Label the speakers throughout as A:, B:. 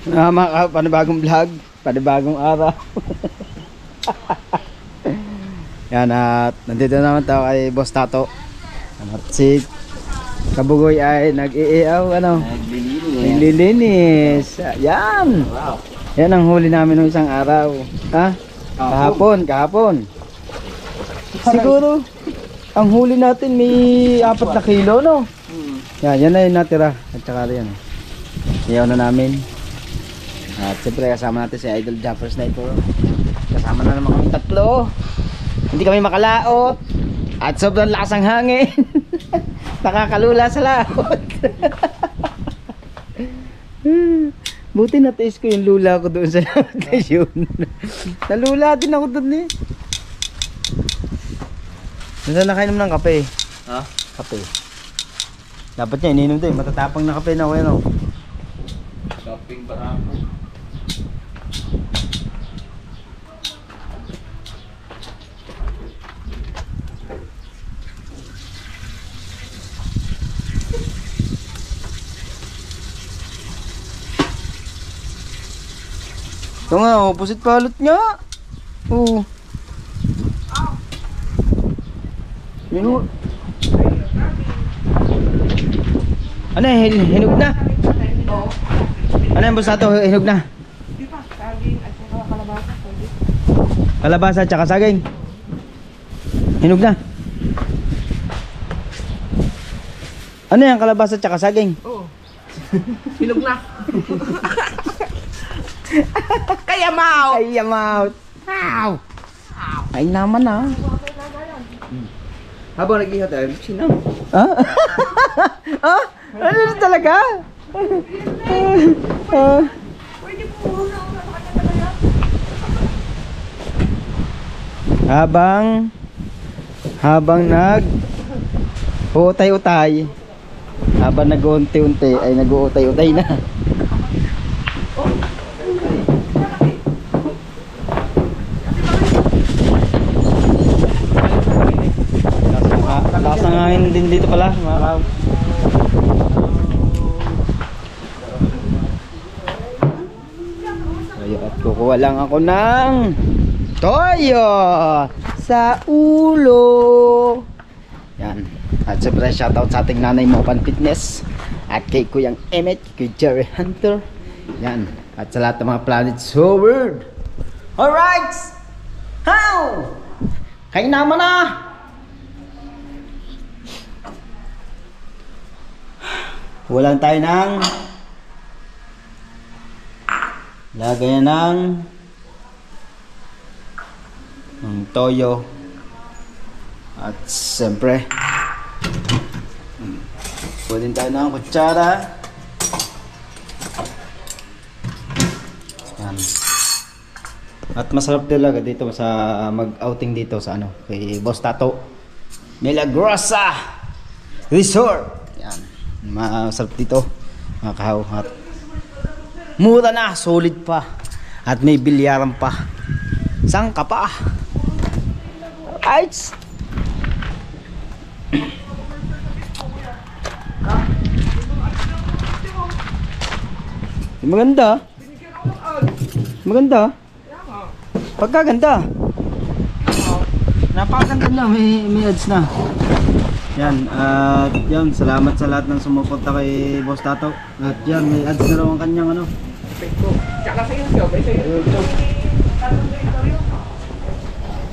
A: Mga panibagong vlog, panibagong araw. Yan at nandito naman tayo kay Boss Tato. At si Kabugoy ay nag-iiaw, naglilinis. Yan. Yan ang huli namin ng isang araw. Ha? Kahapon. Siguro ang huli natin may 4 na kilo, no? Yan na yung natira. At saka yan. Iyaw na namin. At siyempre kasama natin si Idol Jumper Sniper. Kasama na naman kami tatlo. Hindi kami makalaot. At sobrang lakas ang hangin. Nakakalula sa laot. Buti natiis ko yung lula ko doon sa laot na yun. Nalula din ako doon eh. Nasa nakainom ng kape. Ha? Kape. Dapat niya ininom din. Matatapang na kape na ako yan.
B: Kaping barako.
A: Ito nga, opposite palot nga. Oo. Yun. Ano yung hinog na? Ano yung Boss Tato? Hinog na? Kalabasa at saka saging. Hinog na? Ano yung kalabasa at saka saging?
C: Oo. Hinog na. Kayamaw!
A: Kayamaw! Ay naman ah.
B: Habang nag-ihat tayo, sinam.
A: Ah? Ah? Ano na talaga? Habang uutay-utay, habang nag-uunti-unti ay nag-uutay-utay na. Lakas ng hangin din dito pala, mga kaw. At kukuha lang ako ng toyo sa ulo. Yan. At siyempre shoutout sa ating nanay mo Pan Fitness. At kay Kuyang Emmet, kay Jerry Hunter. Yan. At sa lahat ng mga planets forward. Alright! How? Kain naman na! Walang tayo ng lagay ng toyo at siyempre pwede tayo ng kutsara. Yan. At masarap talaga dito sa mag-outing dito sa kay Boss Tato Milagrosa Resort. Yan. Masarap dito mga kahaw at mura na, solid pa at may bilyaran pa. Saan ka pa? Right. Maganda. Pagkaganda. Napakaganda na, may ads na. Yan, at yan, salamat sa lahat ng sumuporta kay Boss Tato. At yan, may ads na raw ang kanyang
C: Facebook. Tsaka sa YouTube. Sa YouTube.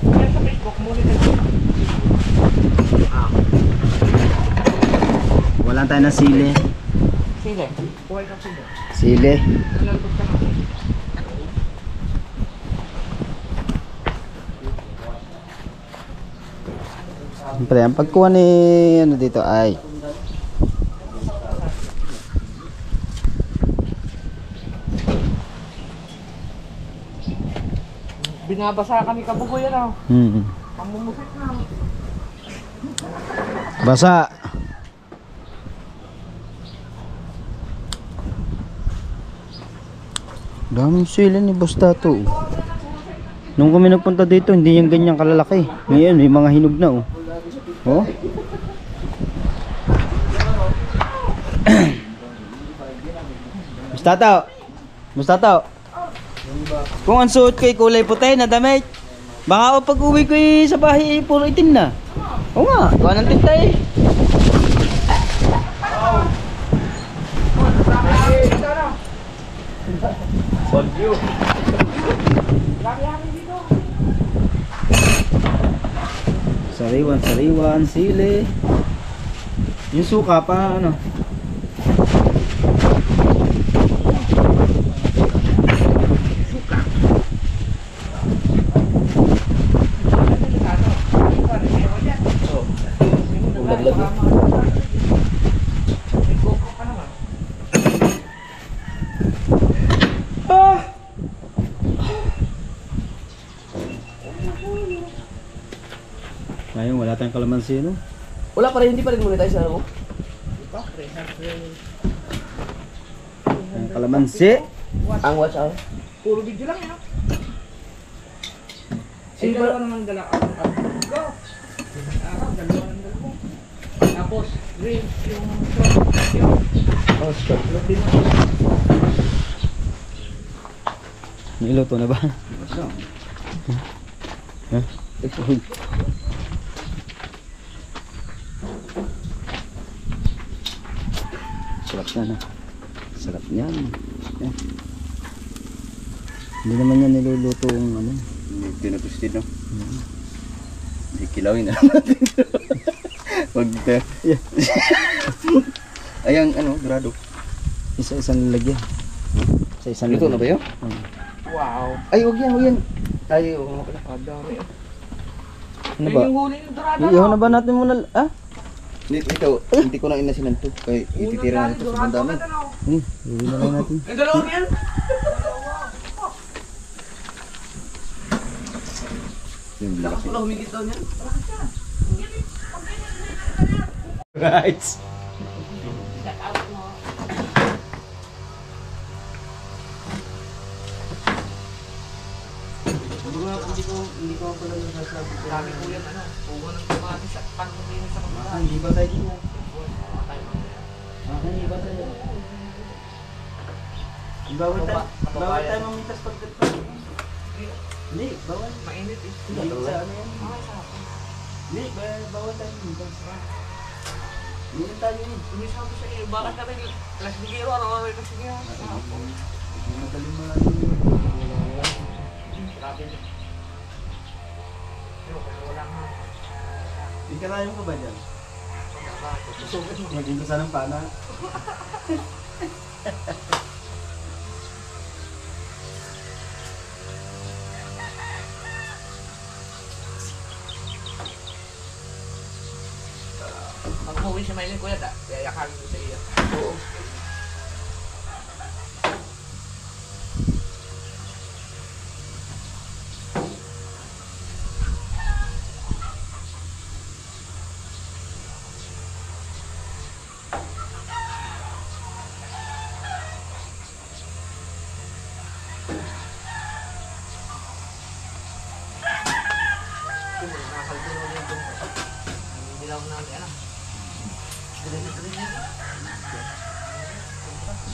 C: Yan sa Facebook.
A: Wala tayo na sili.
C: Sile. Buhay ka sile.
A: Sili.
C: Nalagod ka na.
A: Siyempre, ang pagkuha ni dito ay
C: Binabasa kami Kabugoy Pamumusit na.
A: basa. Daming sila ni Boss Tato. Nung kami nagpunta dito, hindi yung ganyang kalalaki. Ngayon, may mga hinog na Oh. Boss Tato. Musta to? Kung ang suot ko ay kulay puti na damit, baka pag uwi ko sa bahay puro itim na. Oo nga, gawa ng tinta eh. Sariwan, sili. Yung suka pa ano. Ngayon wala tayong kalamansi no?
B: Wala pa rin, hindi pa rin muna tayo sa ano.
A: Ang kalamansi.
B: Ang watch out.
C: Puro video lang yan.
B: Sino ba?
C: Dalawa naman dala. Go! Dalawa naman dala ko. Tapos, green, yung
B: Oh, stop.
A: Niluto na ba? Ha? Uy. Sarap na na. Sarap niyan. Yan. Hindi naman yan niluluto ang ano.
B: Hindi tinatwisted, no? Hindi kilawin na natin. Huwag ka.
A: Yeah.
B: Ayang, ano, grado.
A: Isa-isang lalagyan. Isa-isang
B: Luto na ba yun?
C: wow.
B: Ay, huwag yan, huwag yan. Ay, huwag mo pala.
C: Kadami.
A: Ano ba?
C: Yung huli ng dorado.
A: Iihaw na ba natin muna? Ah?
B: Ito, hindi ko na inasinan to. Kaya ititira na ito sa bandami.
A: Iuwi na lang natin.
C: Yung dalawang yan?
B: Yung lakas.
C: Wala humigit daw niyan.
A: Right.
B: Hindi ko pala nasasabi.
C: Dami ko yan, ano. Pugo ng kamatis at pangkulinis sa kapila.
A: Hindi ba tayo dito?
B: Hindi ba tayo?
A: Bawal tayo mamitas pagkatapos. Hindi, bawal.
C: Mainit eh.
A: Hindi sa ano yan.
C: Okay, sarap.
A: Hindi, bawal tayo mamitas. Hindi na tayo yun.
C: Umisabi sa iyo, bakit na rin las bigero, ano rin kasi niya.
A: Hindi magaling mga ano yun.
C: Grabe niya. Pero wala nga.
A: Hindi ka tayo ka ba dyan? Maging ko sanang pana.
C: Mag-uwi siya mailin kuya, yayakalin ko sa iyo. Oo.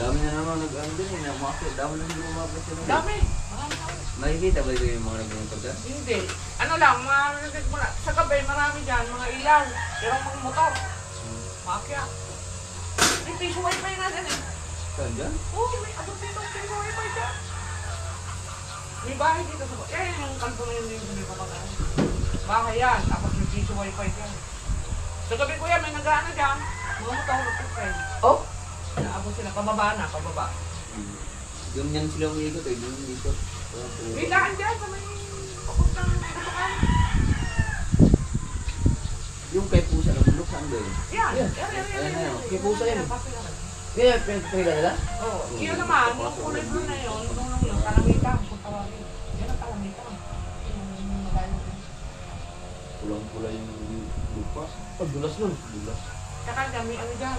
B: Dami na naman nag-ano din eh, umakit. Dami na hindi umakit sila.
C: Dami!
B: Nakikita ba yung mga nagmumotor dyan?
C: Hindi. Ano lang, sa gabi marami dyan, mga ilaw. Pero mga motor. Makya. May piso wifi na dyan eh.
B: Saan dyan?
C: Oo, may abot dito piso wifi dyan. May bahay dito sa yung kanto na yun yung sabi ko pag bahay yan, tapos may piso wifi dyan. Sa gabi ko yan, may nag-ano dyan. Mga motor, nag-friend.
B: Oh!
C: Naabot sila, pababa na, pababa.
B: Doon yan sila umiikot eh, doon dito.
C: May daan dyan sa may papuntang katukan.
B: Yung kay Pusa na bulok, saan ba yun?
C: Yan, yan.
B: Kay Pusa yan. Kaya pinagpila nila?
C: Oo, yun naman, yung kulay blue na yun, yung kalamitan, kung tawagin. Yan ang kalamitan. Yung magaling.
B: Pulang-pula yung lupa. Dulas nun. Dulas.
C: Tsaka dami, ano dyan,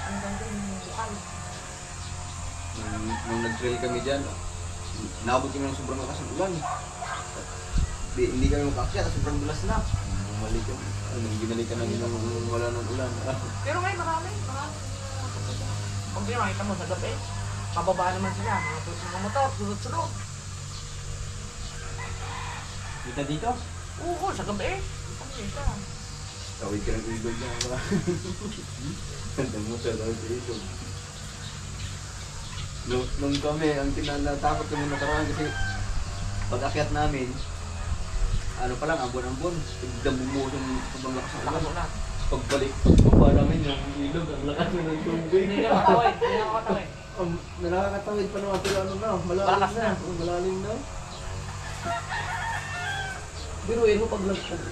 C: ang ganda yung bukal.
B: Nung nag-trail kami dyan, naabot kami ng sobrang lakas ng ulan. Hindi kami makakasya kasi sobrang dulas na. Bumalik kami. Ginalikan namin nung wala ng ulan.
C: Pero ngayon marami. Kung di makita mo sa gabi, Pababa naman sila, mga motor, sunod-sunod.
A: Kita dito?
C: Oo, sa gabi. Pagkita.
B: Tawid ka ng ilog niya ba? Ganda mo sa tawid sa ilog. Nung kami, ang tinatatakot kami nakaraan kasi pag akyat namin, ano pa lang, ambon-ambon, biglang bumuhos yung sobrang lakas ng
C: Lakas
B: ulan.
C: ulan.
B: Pagbaba namin yung ilog, ang lakas na ng tubig.
C: Hindi na makatawid, hindi na makatawid.
B: Nakakatawid pa naman, pero ano na,
C: Malakas
B: malalim na.
C: na.
B: Malalim na.
D: Biruin mo pag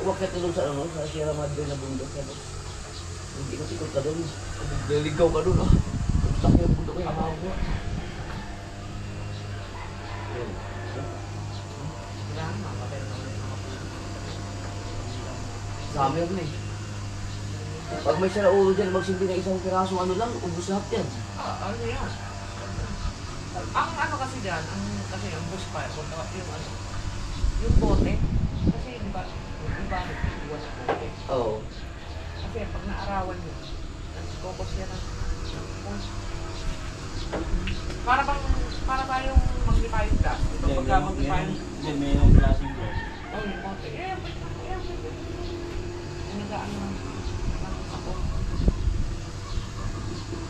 D: umakyat doon sa ano, sa Sierra Madre na bundok ka doon. Hindi ka ikot ka doon. Naligaw ka doon ah. Pagsak yung bundok yung amaw mo.
C: Kailangan makatawid na ulit mga puno.
D: Summer na eh. Pag may sira ulo dyan, magsindi na isang piraso, ano lang, ubus lahat yan.
C: Ano yan? Ang ano kasi dyan, kasi ang bushfire, yung ano, yung bote, kasi di ba, nag-iwan ng bote.
D: Oo.
C: Kasi pag naarawan yun, nag-focus yan ng para tayong maglipayong gas. Ito pagka maglipayong,
A: Hindi, may yung klaseng gas.
C: oh yung bote, yung nagaan ng ako.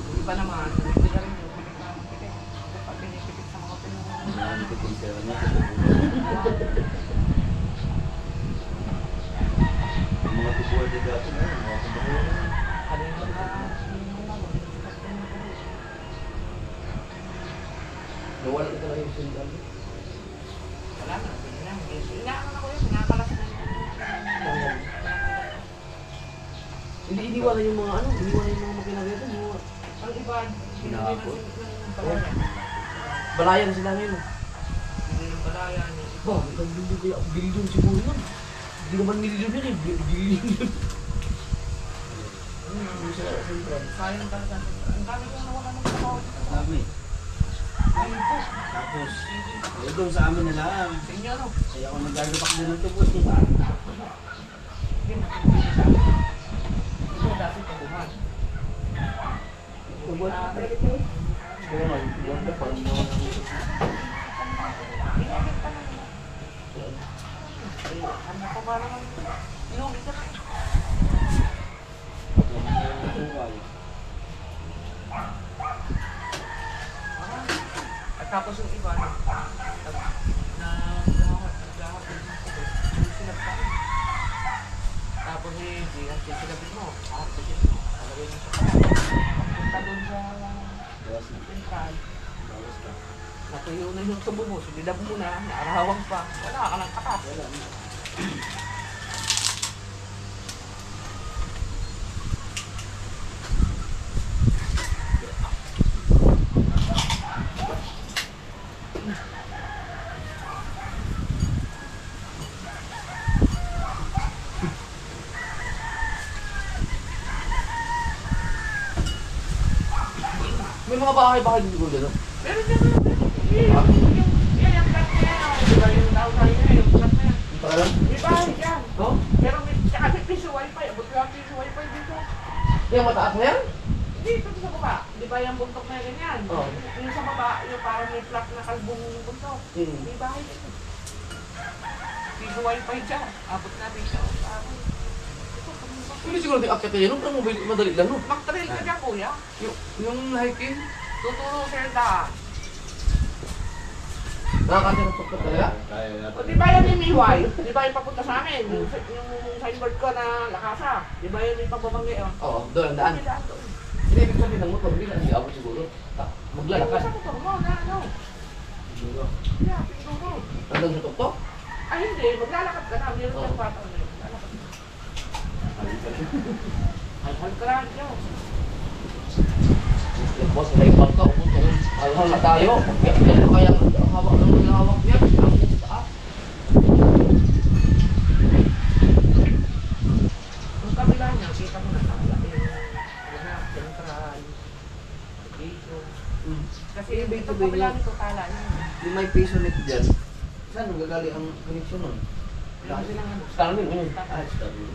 C: Yung iba naman, hindi ka rin yung pinipit. Dapat pinipit sa mga pinungan.
B: Ano ko kung sila na, ang mga tubuhan din dati na yun, mga kumakuha na.
C: Ano yung mga
D: Nawala ka talaga yung sundal.
C: wala na, hindi na. Inaano na ko yun, pinakalas na yun.
D: Hindi iniwanan yung mga ano, iniwanan yung mga makina dito.
C: Ang iba, hindi na
B: Hinahapon.
C: ng balayan.
D: Balayan sila ngayon.
C: Hindi ng balayan.
D: Ba, ilang bilyon kaya, bilyon siguro yun. Hindi naman milyon yun eh, bilyon yun. Hindi sila sa sentral.
C: Sayang talaga. Ang dami ko nawala ng trabaho dito.
A: Dami.
C: Ay, po.
A: Tapos, doon sa amin na lang.
C: Sa inyo, ano?
A: Kaya ako nagagapak din ng tubos.
C: Hindi, matutulog sa akin. Ito, dati tabuhan.
D: Tubuhan ka talaga ito. Kaya nga, tubuhan ka parang mga
C: Ano pa ba naman? Inuwi ka na. At tapos yung iba na sinabta rin. Tapos sinabit mo, sinabit mo, talagay mo sa kaya. Punta doon sa central. Natuyo na yung tubo mo, sinidab mo na, naarawang pa. Wala ka ng katas.
D: May mga bahay-bahay dito gano'n.
C: Meron dyan na. Yung flat na yan. Diba yung tao tayo na yung flat na yan.
D: Parang,
C: May bahay dyan.
D: no?
C: Pero tsaka may piso wifi. Abot ko ang piso wifi dito.
D: Yung mataas na yan?
C: Dito sa baba. Di ba yung buntok na ganyan?
D: Oo.
C: Yung sa baba, yung parang may flat na kalbong buntok. May bahay dito. Piso wifi dyan. Abot natin siya.
D: Hindi siguro di-akit kayo, nung mobile, madali lang, no?
C: Mag-trail ka dyan, kuya.
D: Yung hiking,
C: Tuturo sa daan.
D: nakakasya ng tuktok talaga?
B: Kaya
C: O
B: natin.
C: di ba yan yung Miway? Di ba yung papunta sa amin? Yung signboard ko na lakasa. Di ba yun yung pagbabanggi?
D: Oo, doon ang daan.
C: May daan doon.
D: Hindi ibig sabihin ng motor, hindi na hindi abot siguro. Maglalakad.
C: Sa motor mo na ano? Yeah, pinuro.
D: Nandun sa tuktok?
C: Ay hindi, maglalakad ka na. Meron kang patang na yun. Lalakad ka. Halhal ka lang dyan.
D: Yung boss, may pang ka, uputong. Halhal na tayo. Yan pa kaya ang hawak ng mga hawak niya. Ang taas.
C: Yung kabila niya, kita mo na nakala. Yung central. Dito. Kasi yung
D: Ibig
C: dito
D: sabihin
C: kabila
D: niya-
C: nito tala niya.
B: Yung may piso net dyan, saan nagagali ang connection nun?
C: Meron silang ano.
D: Starmin,
B: Ah, it's W.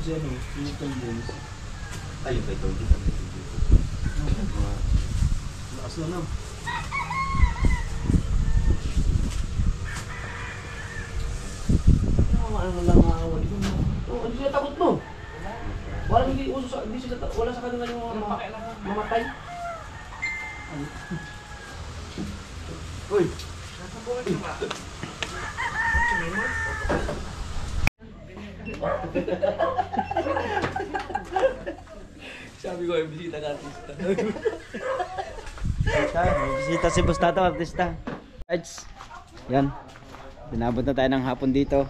A: Diyan o, Newton Jones.
B: Ayun, kay Tony. ano?
D: Ano lang mga awal ito. Oh, hindi sila takot mo. Walang hindi uso sa hindi sila wala sa kanila yung mga mamatay.
B: Uy!
C: Nasa buhay ka ba?
D: Sabi ko ay bisita ka artista.
A: May bisita si Bustato, artista. Guys, yan. Pinabot na tayo ng hapon dito.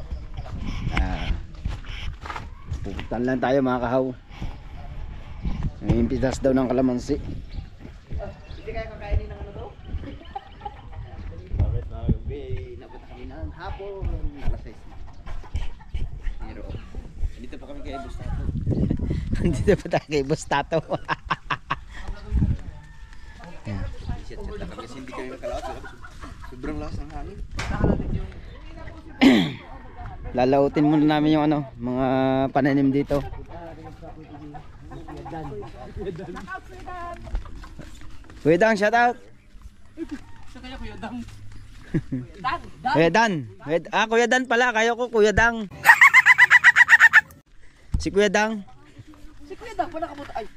A: Pupuntan lang tayo mga kahaw. May impitas daw ng kalamansi.
C: Hindi kayo kakainin ng ano to?
B: Bakit na gabi? Nabot na kami ng hapon. Alas 6 na. Pero, dito pa kami kay Bustato.
A: Dito pa tayo kay Bustato.
B: Shit, kasi hindi kami makalakot. Sobrang lakas ng hangin.
A: Lalautin muna namin yung ano, mga pananim dito. Kuya Dan, shout out. Kuya Dan. Kuya Dan pala, kayo ko Kuya Dan. Si Kuya Dan.
D: Si Kuya Dak pa nakapunta ay.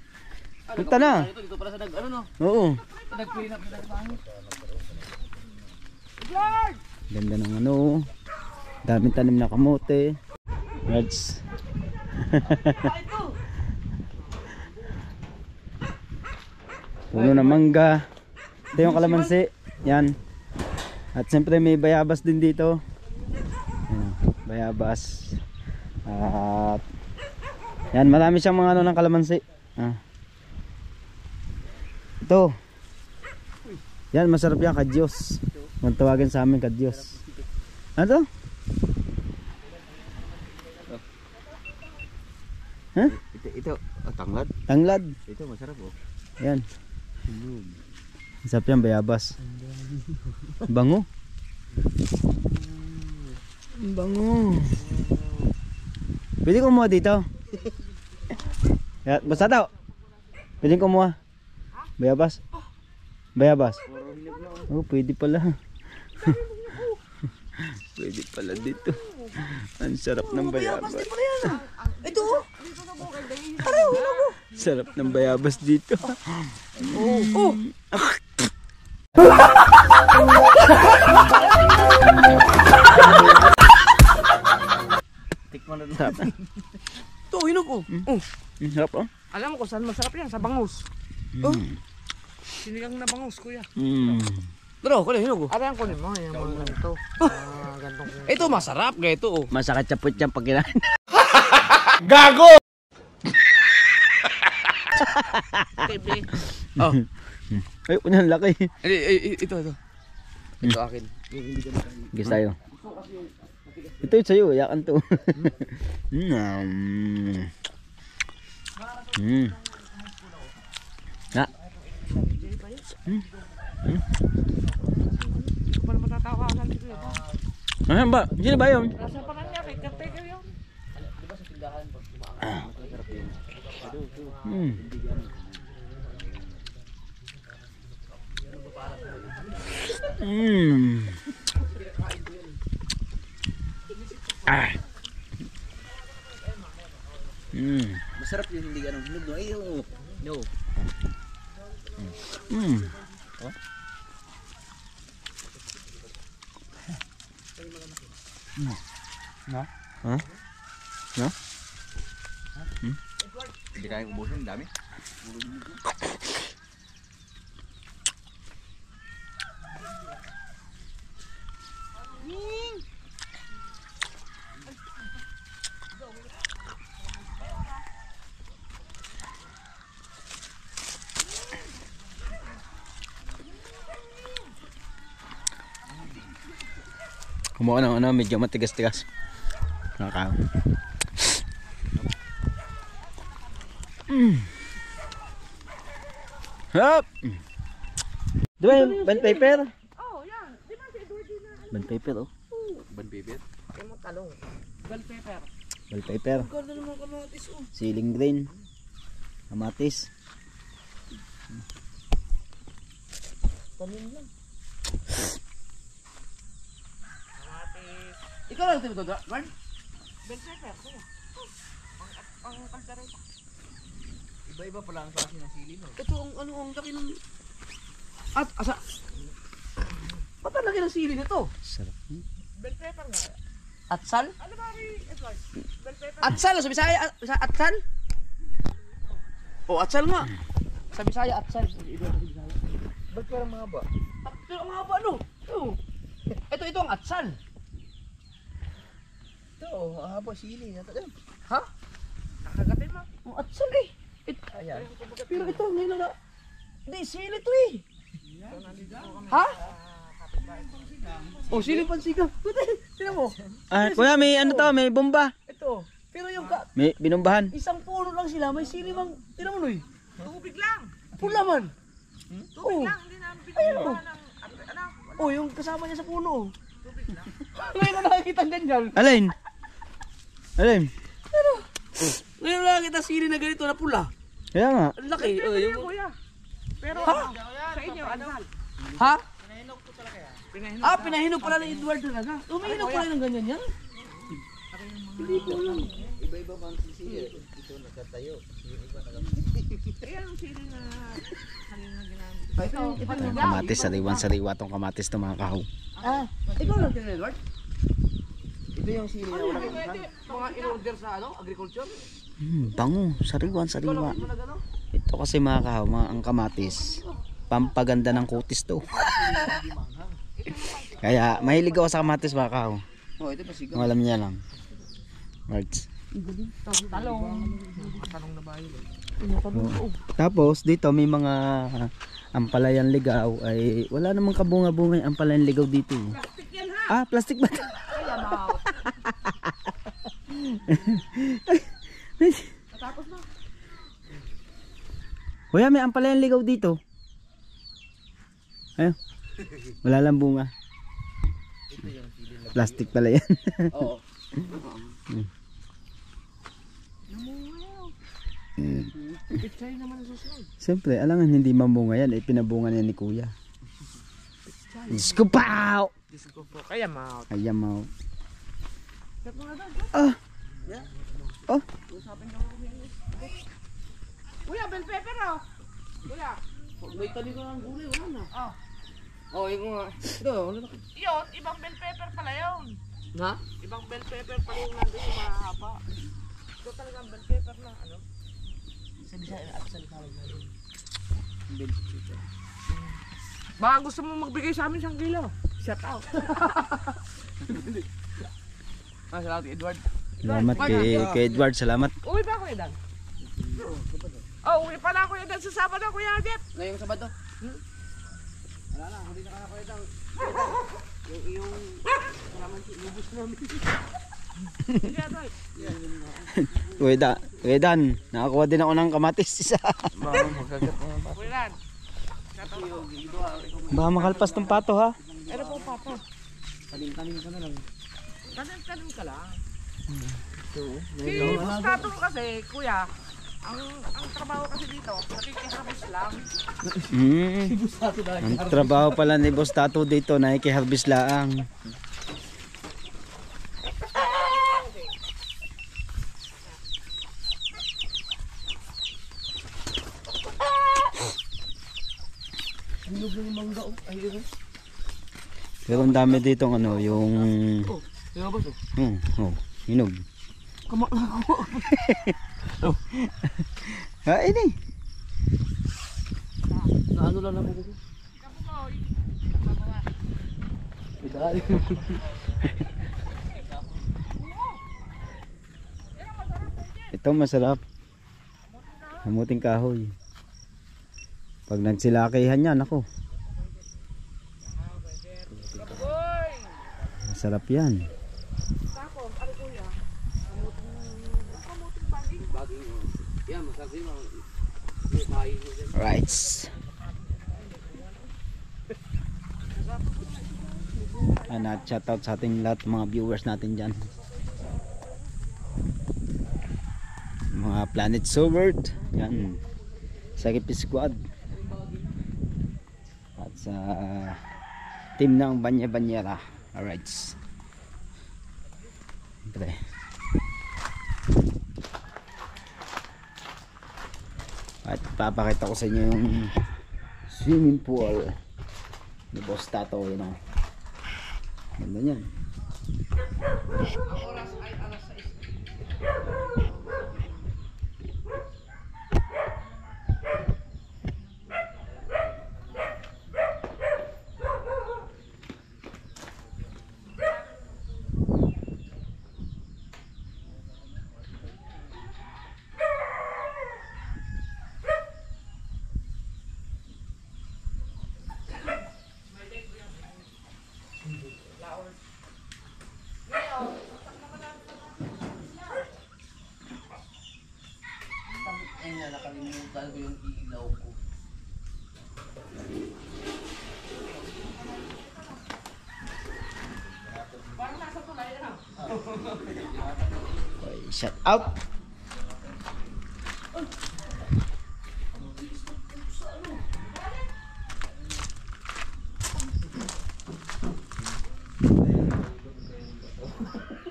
A: Punta na.
D: Dito para sa ano no.
A: Oo.
D: Nag-clean up na pangit.
A: Ganda ng ano. Daming tanim na kamote. Reds. Puno ng mangga. Ito yung kalamansi. Yan. At siyempre may bayabas din dito. Ayan, bayabas. At yan, marami siyang mga ano ng kalamansi. Ito. Yan, masarap yan, kadyos. Kung tawagin sa amin, kadyos. Ano to? Huh?
B: Ito, tanglad.
A: Tanglad.
B: Ito, masarap oh.
A: Yan. Masarap yan, bayabas. Bango. Bango. Pwede kumuha dito. Basta daw. Pwede kumuha. Bayabas. Bayabas. Oh, pwede pala. Pwede pala dito. Ang sarap ng bayabas.
D: Ito.
A: Sarap ng bayabas dito.
D: Oh.
B: Tikman na
A: Sarap.
D: Ito hinog oh.
A: Sarap oh.
C: Alam mo kung saan masarap yan? Sa bangus.
D: Oh.
C: Sinigang na bangus, kuya.
D: Pero kunin hinog oh.
C: Ano yan kunin mo? Yung mga ganito. Gantong
D: Ito masarap kaya ito oh.
A: Masakit sa putya pag kinain.
C: TV.
D: Oh.
A: Ay, unang laki.
D: Ito. Ito akin.
A: Gusto tayo. Ito yung sa'yo, yakan to. Ha?
C: Paano matatawagan si kuya?
A: Ano ba? Sino ba yun?
C: Nasa pa niya, kay caretaker yun.
B: Masarap yung hindi ganun hinog no. Ay, oh. No. Oh.
A: No? Ha? No?
B: Hindi kaya ubusin, dami.
A: Kumuha ng ano, medyo matigas-tigas. Nakakaw. Hop! Diba yung band paper?
C: Oh, yan. Di ba si Edward din na?
A: Band paper oh.
B: Ban bibit.
C: Kaya mo talong. Bell pepper.
A: Band paper.
D: Ganda naman kamatis oh.
A: Ceiling green. Kamatis.
D: Tanim lang.
C: Kamatis.
D: Ikaw lang ito, Mark?
C: Bell pepper. Kuya. Pang kaldereta.
B: Iba-iba pala ang klase ng sili, no?
D: Ito ang laki ng... At, asa... Ba't ang laki ng sili nito?
A: Sarap.
C: Bell pepper nga.
D: Atsal?
C: Ano ba Edward? Bell pepper.
D: Atsal, sa Bisaya, atsal? Oh, atsal nga. Sa Bisaya, atsal.
B: Ba't parang mahaba?
D: Pero ang haba, ano? Ito ang atsal.
B: Ito, mahaba sili.
D: Ha?
C: Nakagatin mo.
D: Ang atsal eh.
B: Ayan.
D: Pero ito, ngayon na. Hindi, sili to eh. Ha? Oh, sili pansigang. Sino mo?
A: Ah, kuya, may ano to, may bomba.
D: Ito. Pero yung
A: May binumbahan.
D: isang puno lang sila, may sili mang, tira mo Noy.
C: Tubig lang.
D: Pula man.
C: Tubig
D: Oh.
C: lang. Hindi namin
D: Ayun, oh.
C: pinagawa ng... Ano?
D: Oh, yung kasama niya sa puno. Tubig lang. Ngayon na nakakita ang ganyan.
A: Alin? Alin?
D: Ngayon na nakakita sili na ganito na pula.
A: Kaya nga.
D: Ang laki. Oh,
C: Ayun,
D: yung...
C: kuya. Pero
D: Ha?
C: sa inyo, ano?
D: Ha?
C: Pinahinog.
D: Ah, pinahinog pala ni Edward talaga. Umihinog pala ng ganyan yan. Hindi ko alam.
B: Iba-iba bang sili? Ito nagkatayo. Yung iba
C: Ayan ang sili na kanina ginamit.
D: Ito yung
A: Kamatis, sariwan-sariwa tong kamatis to mga kahaw.
D: Ah, ikaw lang din Edward.
B: Ito yung sili na walang
D: Pwede mga in-order sa ano, agriculture.
A: Bango, sariwan-sariwa.
D: Ikaw lang ano?
A: Ito kasi mga kahaw, ang kamatis. Pampaganda ng kutis to. Kaya mahilig ako sa kamatis mga kahaw.
D: Oh, ito pasigaw.
A: Kung alam niya lang. Words.
C: Talong. Talong na ba yun?
A: Tapos dito may mga ampalayan ligaw ay wala namang kabunga-bunga yung ampalayan ligaw dito.
C: Plastic yan ha.
A: Ah, plastic ba?
C: Tapos na.
A: Kuya, may ampalayan ligaw dito. Ayun. Wala lang bunga. Plastic pala yan.
D: Oo.
C: Pichay naman ang susunod.
A: Siyempre, alangan hindi mamunga yan. Eh, pinabunga niya ni kuya. Diyos ko, pow!
C: Diyos ko po. Kaya mouth.
A: Ayan mo.
C: Set mo nga doon.
A: Ah! Oh!
C: Kuya, bell pepper oh. Kuya.
D: Pag may tanim ka ng gulay, wala na.
C: Oh.
D: Oh, yung mga... Ito, wala na.
C: Yun, ibang bell pepper pala yun.
D: Ha?
C: Ibang bell pepper pala yung nandun yung mahaba. Ito talagang bell pepper na ano.
D: Sa Bisaya, at sa Likawag na yun.
C: Baka gusto mo magbigay sa amin 1 kilo. Shout out.
D: Salamat Edward.
A: Salamat kay Edward. Salamat.
C: Uwi ba Kuya Dan? Oh, uwi pala Kuya Dan sa Sabado Kuya Jeff.
D: Ngayong Sabado? Wala na, hindi na ka na Kuya. Yung iyong... Salamat si Lubos namin.
C: Sige, Toy.
A: Kuya Dan, nakakuha din ako ng kamatis isa.
C: Kuya Dan. Shout out po.
A: Baka makalpas tong pato ha.
C: Ano po papa?
D: Tanim-tanim ka na lang.
C: Tanim ka lang. Si Bustato kasi, kuya, ang trabaho kasi dito, nakikiharvest lang.
A: Ang trabaho pala ni Boss Tato dito, nakikiharvest laang.
D: Hinog na yung mangga. Ay, yun.
A: Pero ang dami dito ano, yung...
D: Yung ba ito?
A: Hinog.
D: Kamak.
A: Ha, ini.
D: Na ano lang naman ko. Idali.
A: Ito masarap. Hamuting kahoy. Pag nagsilakihan yan, ako. Masarap yan.
C: Tapos, ano kuya? Kamuting baging.
D: Baging. Yan, masabi mo. Kain mo dyan.
A: Right. Shoutout sa ating lahat mga viewers natin dyan. Mga Planet Soward. Yan. Sakip Squad. At sa team ng Banya-Banyera. Alright. Siyempre. At papakita ko sa inyo yung swimming pool ni Boss Tato, yun o. Ganda yan.
C: Ang oras ay alas 6.
D: Ay nga, nakalimutan ko yung ilaw ko.
C: Parang nasa tulay, ano?
A: Okay, shut out.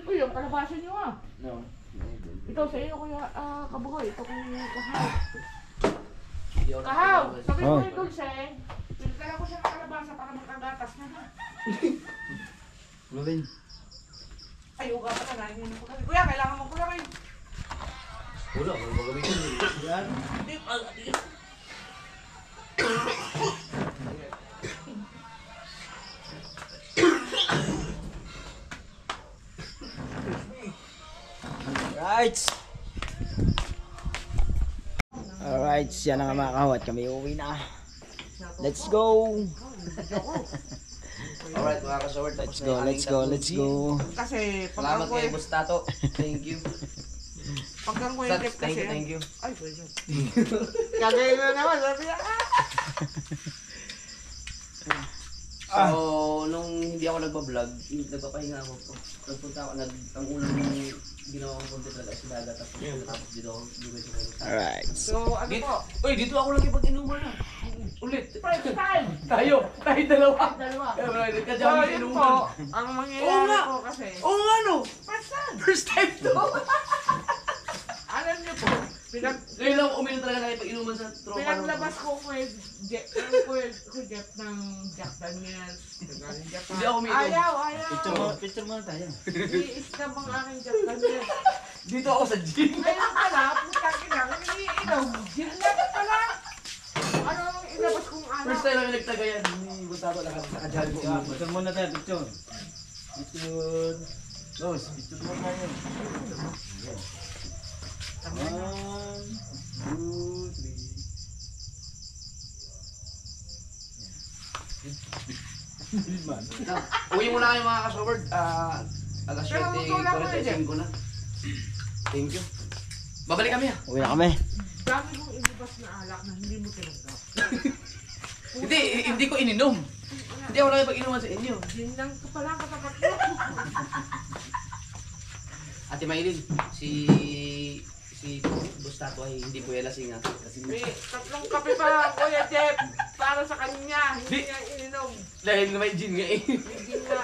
C: Uy, yung kalabasan nyo ah.
D: No.
C: Ito sa iyo kuya Kabugoy. Ito kung Kahaw.
D: Hindi ako
C: Kahaw!
D: nakakabas.
C: Sabi
A: Oh.
C: ko kay Dulce, pinagdala ko siya ng kalabasa para magkagatas na na.
A: Rolling.
C: Ay, uga pa na. Hindi na ko kami. Kuya, kailangan mo kuya kayo.
D: Wala, wala mo gamitin. Yan.
C: Hindi,
A: Alright. Alright, yan ang mga kahawat. Kami uwi na. Let's go.
D: Alright mga kasaward,
A: Let's go, let's go, let's go.
C: Kasi
D: Salamat
C: pagkang
D: kay Boss Tato. Thank you.
C: ko yung
D: Sats,
C: tip
D: thank
C: kasi.
D: you, thank you.
C: Ay, pwede. Kagayin na naman. Sabi niya,
D: So, nung hindi ako nagbablog, nagpapahinga ako. Nagpunta ako, ang unang ginawa kong content talaga sa dagat. Tapos dito ako, dito sa mga.
A: Alright.
C: So, ano po?
D: Uy, dito ako lagi pag-inuman na. Ulit.
C: First time!
D: Tayo dalawa.
C: Dalawa.
D: Eh,
C: So,
D: kadami
C: yun
D: inuman.
C: po, ang
D: Oo
C: mangyayari
D: nga.
C: po kasi,
D: Oo nga no.
C: first time!
D: First time to.
C: Alam niyo po,
D: Ngayon lang uminom talaga na pag-inuman sa tropa.
C: pinaglabas ko ko Jeff ng Jack Daniels. Nagaling Japan.
D: Hindi ako uminom.
C: Ayaw!
A: Picture muna tayo.
C: Iis na bang aking Jack Daniels.
D: Dito ako sa gym.
C: Ngayon pala, putang ina, iniinom. Gym na pala. Ano ang ilabas kong ano?
D: First time namin nagtagayan. Hindi ko tato nakajali ko.
A: Picture muna tayo, picture. Picture. Los, picture muna tayo. 1, 2, 3.
D: Uwi muna kayo mga kasaward. Alas
C: Pero magtulak mo na,
D: 7:45 na. Thank you. Babalik kami ha.
A: Uwi na kami.
C: Dami kong ilabas na alak na hindi mo tinanggap.
D: Hindi ko ininom. Hindi ako nakipag-inuman sa inyo.
C: Gym lang ka pala katapat mo.
D: Ate Maylin, si Boss Tato ay hindi po yan lasing kasi
C: May tatlong kape pa, Kuya Jeff, para sa kanya. Hindi
D: Di-
C: niya ininom.
D: dahil na may gin nga eh.
C: Hindi na.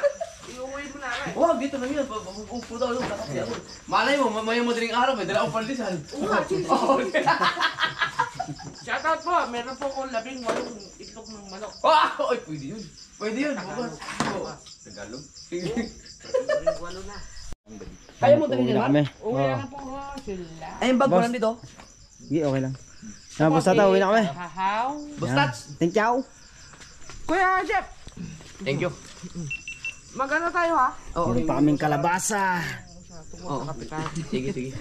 C: Iuwi mo na rin.
D: Wow, dito lang yun. Upo daw doon. Kakapsi ako. Malay mo, mamaya madaling araw, may dala akong pandesal.
C: Oo, shoutout po, meron po akong 18 itlog ng manok.
D: Ay, pwede yun. Pwede yun. Bukas.
B: Tagalog.
C: Walo na.
D: Kaya mo
A: Uwi
D: din
A: na
D: yan,
A: kami.
C: Uwi
A: Oo.
C: na po sila.
D: Ay, yung bag mo
A: Boss.
D: nandito.
A: Sige, okay lang. Basta tayo, uwi na kami.
C: Hahaw.
D: Boss
A: Yan.
D: Tats.
A: Thank you.
C: Kuya Jeff,
D: Thank you.
C: magano tayo ha?
A: Meron pa kaming kalabasa.
C: Tungkol sa kapitan.
D: Sige, sige.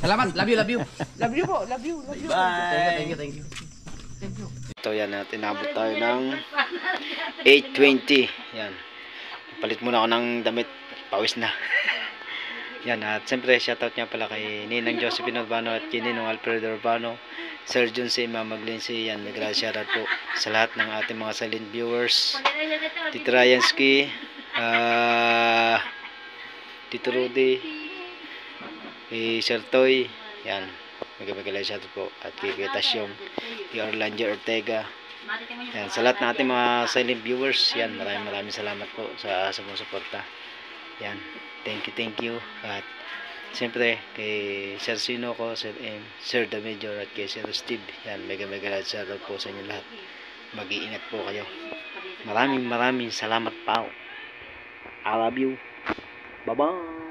D: Salamat. Love you, love you.
C: Love you po, love you, love you.
D: Thank you, thank you.
C: Thank you.
A: Ito yan, tinabot tayo ng 8:20. Yan. Palit muna ako ng damit. Pawis na. Yan, at siyempre shoutout nga pala kay Ninang Josephine Urbano at kay Ninong Alfredo Urbano, Sir John C. Mama Glency. Yan, nag-grass shoutout po sa lahat ng ating mga silent viewers. Tito Ryansky, Tito Rudy, kay Sir Toy. Yan, magkabagay shoutout po. At kay Tasyong, kay Orlando Ortega, Yan, sa lahat natin mga silent viewers, yan, maraming salamat po sa sumusuporta. Yan, thank you. At siyempre, kay Sir Sinoco, Sir M, Sir The Major, at kay Sir Steve, yan, mega shout out po sa inyo lahat. Mag-iingat po kayo. Maraming salamat po. I love you. Bye-bye.